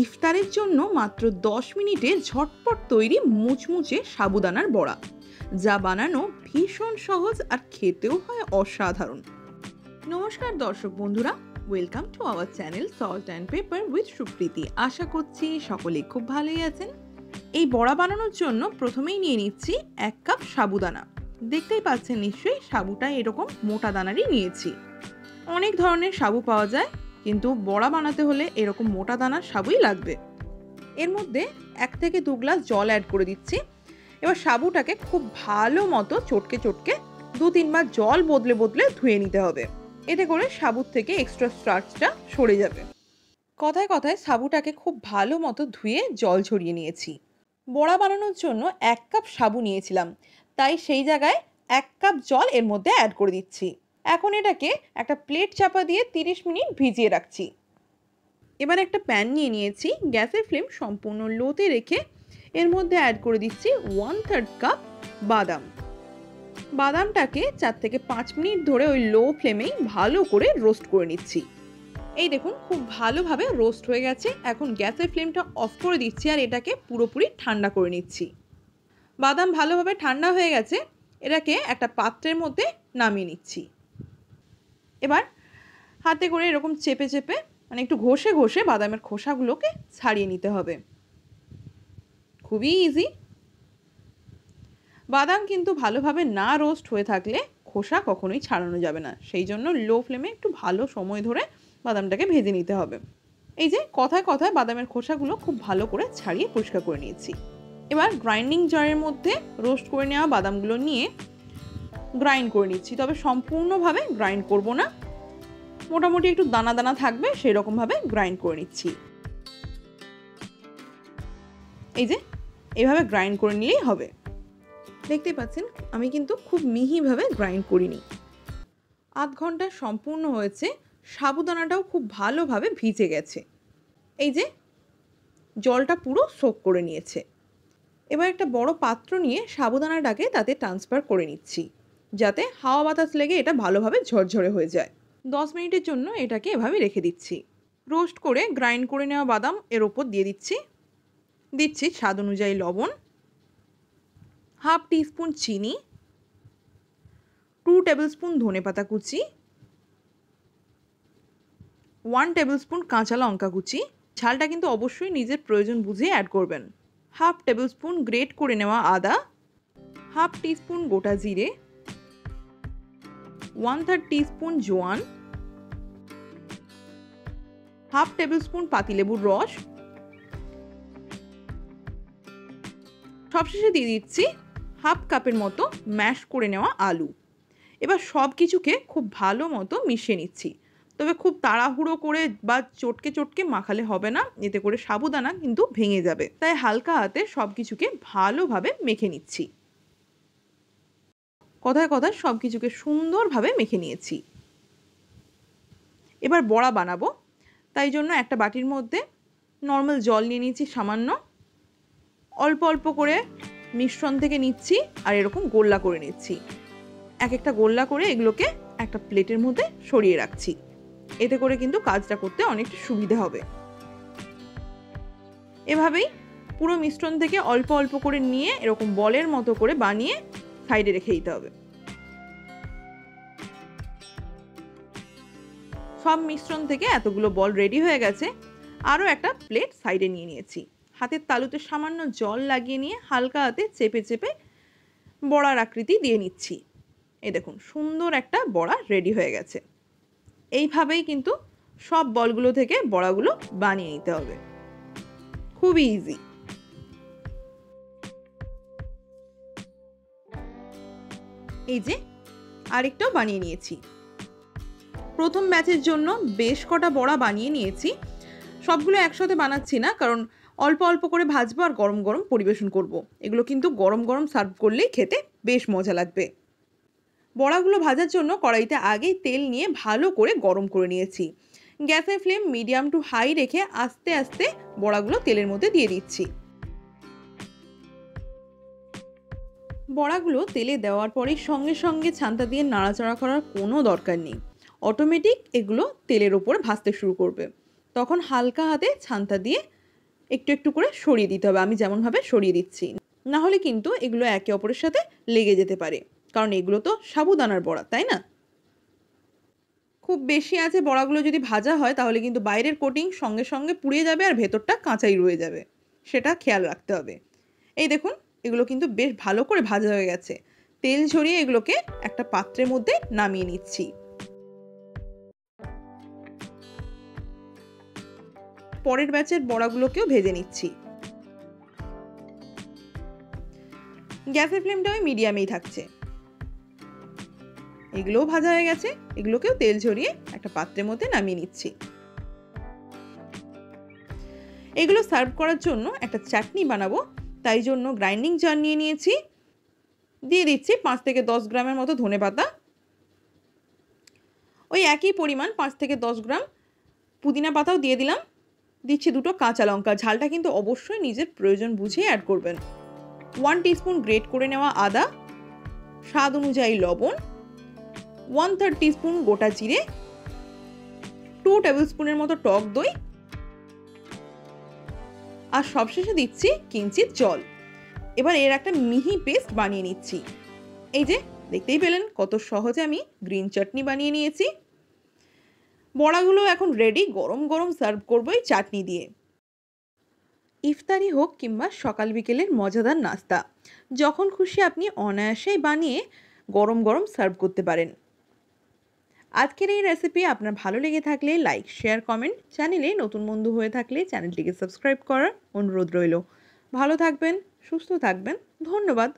ইফতারের জন্য মাত্র 10 মিনিটে ঝটপট তৈরি মুচমুচে সাবুদানার বড়া, যা বানানো ভীষণ সহজ আর খেতেও হয় অসাধারণ। নমস্কার দর্শক বন্ধুরা, welcome to our channel salt and pepper with Supriti. আশা করছি সকলে খুব ভালোই আছেন। এই বড়া বানানোর জন্য প্রথমেই নিয়ে নিচ্ছি 1 কাপ সাবুদানা। দেখতেই পাচ্ছেন নিশ্চয়ই, সাবুটা এরকম মোটা দানারই নিয়েছি। অনেক ধরনের সাবু পাওয়া যায়, কিন্তু বড়া বানাতে হলে এরকম মোটা দানার সাবুই লাগবে। এর মধ্যে 1 থেকে 2 গ্লাস জল অ্যাড করে দিচ্ছি। এবার সাবুটাকে খুব ভালো মতো চটকে 2-3 বার জল বদলে বদলে ধুয়ে নিতে হবে। এতে করে সাবুর থেকে এক্সট্রা স্টার্চটা সরে যাবে। কথায় কথায় সাবুটাকে খুব ভালো মতো ধুয়ে জল ঝরিয়ে নিয়েছি। বড়া বানানোর জন্য 1 কাপ সাবু নিয়েছিলাম, তাই সেই জায়গায় 1 কাপ জল এর মধ্যে অ্যাড করে দিচ্ছি। এখন এটাকে একটা প্লেট চাপা দিয়ে 30 মিনিট ভিজিয়ে রাখছি। এবার একটা প্যান নিয়ে নিয়েছি, গ্যাসের ফ্লেম সম্পূর্ণ লোতে রেখে এর মধ্যে অ্যাড করে দিচ্ছি 1/3 কাপ বাদাম। বাদামটাকে 4 থেকে 5 মিনিট ধরে ওই লো ফ্লেমেই ভালো করে রোস্ট করে নিচ্ছি। এই দেখুন, খুব ভালোভাবে রোস্ট হয়ে গেছে। এখন গ্যাসের ফ্লেমটা অফ করে দিচ্ছি আর এটাকে পুরোপুরি ঠান্ডা করে নিচ্ছি। বাদাম ভালোভাবে ঠান্ডা হয়ে গেছে, এটাকে একটা পাত্রের মধ্যে নামিয়ে নিচ্ছি। এবার হাতে করে এরকম চেপে চেপে, মানে একটু ঘষে ঘষে বাদামের খোসাগুলোকে ছাড়িয়ে নিতে হবে। খুবই ইজি। বাদাম কিন্তু ভালোভাবে না রোস্ট হয়ে থাকলে খোসা কখনোই ছাড়ানো যাবে না, সেই জন্য লো ফ্লেমে একটু ভালো সময় ধরে বাদামটাকে ভেজে নিতে হবে। এই যে কথায় কথায় বাদামের খোসাগুলো খুব ভালো করে ছাড়িয়ে পরিষ্কার করে নিয়েছি। এবার গ্রাইন্ডিং জারের মধ্যে রোস্ট করে নেওয়া বাদামগুলো নিয়ে গ্রাইন্ড করে নিচ্ছি, তবে সম্পূর্ণভাবে গ্রাইন্ড করব না, মোটামুটি একটু দানা দানা থাকবে সেই রকমভাবে গ্রাইন্ড করে নিচ্ছি। এই যে এইভাবে গ্রাইন্ড করে নিলেই হবে। দেখতেই পাচ্ছেন আমি কিন্তু খুব মিহিভাবে গ্রাইন্ড করিনি। আধ ঘন্টা সম্পূর্ণ হয়েছে, সাবুদানাটাও খুব ভালোভাবে ভিজে গেছে। এই যে জলটা পুরো সোক করে নিয়েছে। এবার একটা বড় পাত্র নিয়ে সাবুদানাটাকে তাতে ট্রান্সফার করে নিচ্ছি, যাতে হাওয়া বাতাস লেগে এটা ভালোভাবে ঝরঝরে হয়ে যায়। 10 মিনিটের জন্য এটাকে এভাবে রেখে দিচ্ছি। রোস্ট করে গ্রাইন্ড করে নেওয়া বাদাম এর ওপর দিয়ে দিচ্ছি স্বাদ অনুযায়ী লবণ, 1/2 টিস্পুন চিনি, 2 টেবিলস্পুন ধনেপাতা কুচি, 1 টেবিলস্পুন কাঁচা লঙ্কা কুচি। ঝালটা কিন্তু অবশ্যই নিজের প্রয়োজন বুঝে অ্যাড করবেন। 1/2 টেবিলস্পুন গ্রেট করে নেওয়া আদা, 1/2 টিস্পুন গোটা জিরে, 1/3 টিস্পুন জোয়ান, 1/2 টেবিলস্পুন পাতিলেবুর রস। সবশেষে দিয়ে দিচ্ছি 1/2 কাপের মতো ম্যাশ করে নেওয়া আলু। এবার সব কিছুকে খুব ভালো মতো মিশিয়ে নিচ্ছি, তবে খুব তাড়াহুড়ো করে বা চটকে চটকে মাখালে হবে না, এতে করে সাবুদানা কিন্তু ভেঙে যাবে। তাই হালকা হাতে সব কিছুকে ভালোভাবে মেখে নিচ্ছি। কথায় কথায় সব কিছুকে সুন্দরভাবে মেখে নিয়েছি। এবার বড়া বানাবো, তাই জন্য একটা বাটির মধ্যে নর্মাল জল নিয়ে নিচ্ছি সামান্য, অল্প অল্প করে মিশ্রণ থেকে নিচ্ছি আর এরকম গোল্লা করে নিচ্ছি। এক একটা গোল্লা করে এগুলোকে একটা প্লেটের মধ্যে সরিয়ে রাখছি, এতে করে কিন্তু কাজটা করতে অনেকটা সুবিধা হবে। এভাবেই পুরো মিশ্রণ থেকে অল্প অল্প করে নিয়ে এরকম বলের মতো করে বানিয়ে সাইডে রেখে দিতে হবে। সব মিশ্রণ থেকে এতগুলো বল রেডি হয়ে গেছে। আরও একটা প্লেট সাইডে নিয়ে নিয়েছি। হাতের তালুতে সামান্য জল লাগিয়ে নিয়ে হালকা হাতে চেপে চেপে বড়ার আকৃতি দিয়ে নিচ্ছি। এই দেখুন, সুন্দর একটা বড়া রেডি হয়ে গেছে। এইভাবেই কিন্তু সব বলগুলো থেকে বড়াগুলো বানিয়ে নিতে হবে। খুবই ইজি। এই যে আরেকটাও বানিয়ে নিয়েছি। প্রথম ব্যাচের জন্য বেশ কটা বড়া বানিয়ে নিয়েছি। সবগুলো একসাথে বানাচ্ছি না, কারণ অল্প অল্প করে ভাজবো আর গরম গরম পরিবেশন করব। এগুলো কিন্তু গরম গরম সার্ভ করলেই খেতে বেশ মজা লাগবে। বড়াগুলো ভাজার জন্য কড়াইতে আগেই তেল নিয়ে ভালো করে গরম করে নিয়েছি। গ্যাসের ফ্লেম মিডিয়াম টু হাই রেখে আস্তে আস্তে বড়াগুলো তেলের মধ্যে দিয়ে দিচ্ছি। বড়াগুলো তেলে দেওয়ার পরেই সঙ্গে সঙ্গে ছান্তা দিয়ে নাড়াচাড়া করার কোনো দরকার নেই। অটোমেটিক এগুলো তেলের ওপর ভাজতে শুরু করবে। তখন হালকা হাতে ছান্তা দিয়ে একটু একটু করে সরিয়ে দিতে হবে, আমি যেমনভাবে সরিয়ে দিচ্ছি। না হলে কিন্তু এগুলো একে অপরের সাথে লেগে যেতে পারে, কারণ এগুলো তো সাবুদানার বড়া, তাই না? খুব বেশি আছে বড়াগুলো যদি ভাজা হয় তাহলে কিন্তু বাইরের কোটিং সঙ্গে সঙ্গে পুড়ে যাবে আর ভেতরটা কাঁচাই রয়ে যাবে, সেটা খেয়াল রাখতে হবে। এই দেখুন, এগুলো কিন্তু বেশ ভালো করে ভাজা হয়ে গেছে। তেল ঝরিয়ে এগুলোকে একটা পাত্রের মধ্যে নামিয়ে নিচ্ছি। পরের ব্যাচের বড়াগুলোকেও ভেজে নিচ্ছি। গ্যাসের ফ্লেমটা ওই মিডিয়ামেই থাকছে। এগুলোও ভাজা হয়ে গেছে, এগুলোকেও তেল ঝরিয়ে একটা পাত্রের মধ্যে নামিয়ে নিচ্ছি। এগুলো সার্ভ করার জন্য একটা চাটনি বানাবো, তাই জন্য গ্রাইন্ডিং জার নিয়ে নিয়েছি। দিয়ে দিচ্ছি 5 থেকে 10 গ্রামের মতো ধনেপাতা, ওই একই পরিমাণ 5 থেকে 10 গ্রাম পুদিনা পাতাও দিয়ে দিলাম। দিচ্ছি 2টো কাঁচা লঙ্কা, ঝালটা কিন্তু অবশ্যই নিজের প্রয়োজন বুঝে অ্যাড করবেন। 1 টিস্পুন গ্রেট করে নেওয়া আদা, স্বাদ অনুযায়ী লবণ, 1/3 টিস্পুন গোটা জিরে, 2 টেবিল স্পুনের মতো টক দই, আর সবশেষে দিচ্ছি কিঞ্চিত জল। এবার এর একটা মিহি পেস্ট বানিয়ে নিচ্ছি। এই যে দেখতেই পেলেন কত সহজে আমি গ্রিন চাটনি বানিয়ে নিয়েছি। বড়াগুলো এখন রেডি, গরম গরম সার্ভ করবো এই চাটনি দিয়ে। ইফতারি হোক কিংবা সকাল বিকেলের মজাদার নাস্তা, যখন খুশি আপনি অনায়াসেই বানিয়ে গরম গরম সার্ভ করতে পারেন। আজকের এই রেসিপি আপনার ভালো লেগে থাকলে লাইক, শেয়ার, কমেন্ট, চ্যানেলে নতুন বন্ধু হয়ে থাকলে চ্যানেলটিকে সাবস্ক্রাইব করার অনুরোধ রইল। ভালো থাকবেন, সুস্থ থাকবেন, ধন্যবাদ।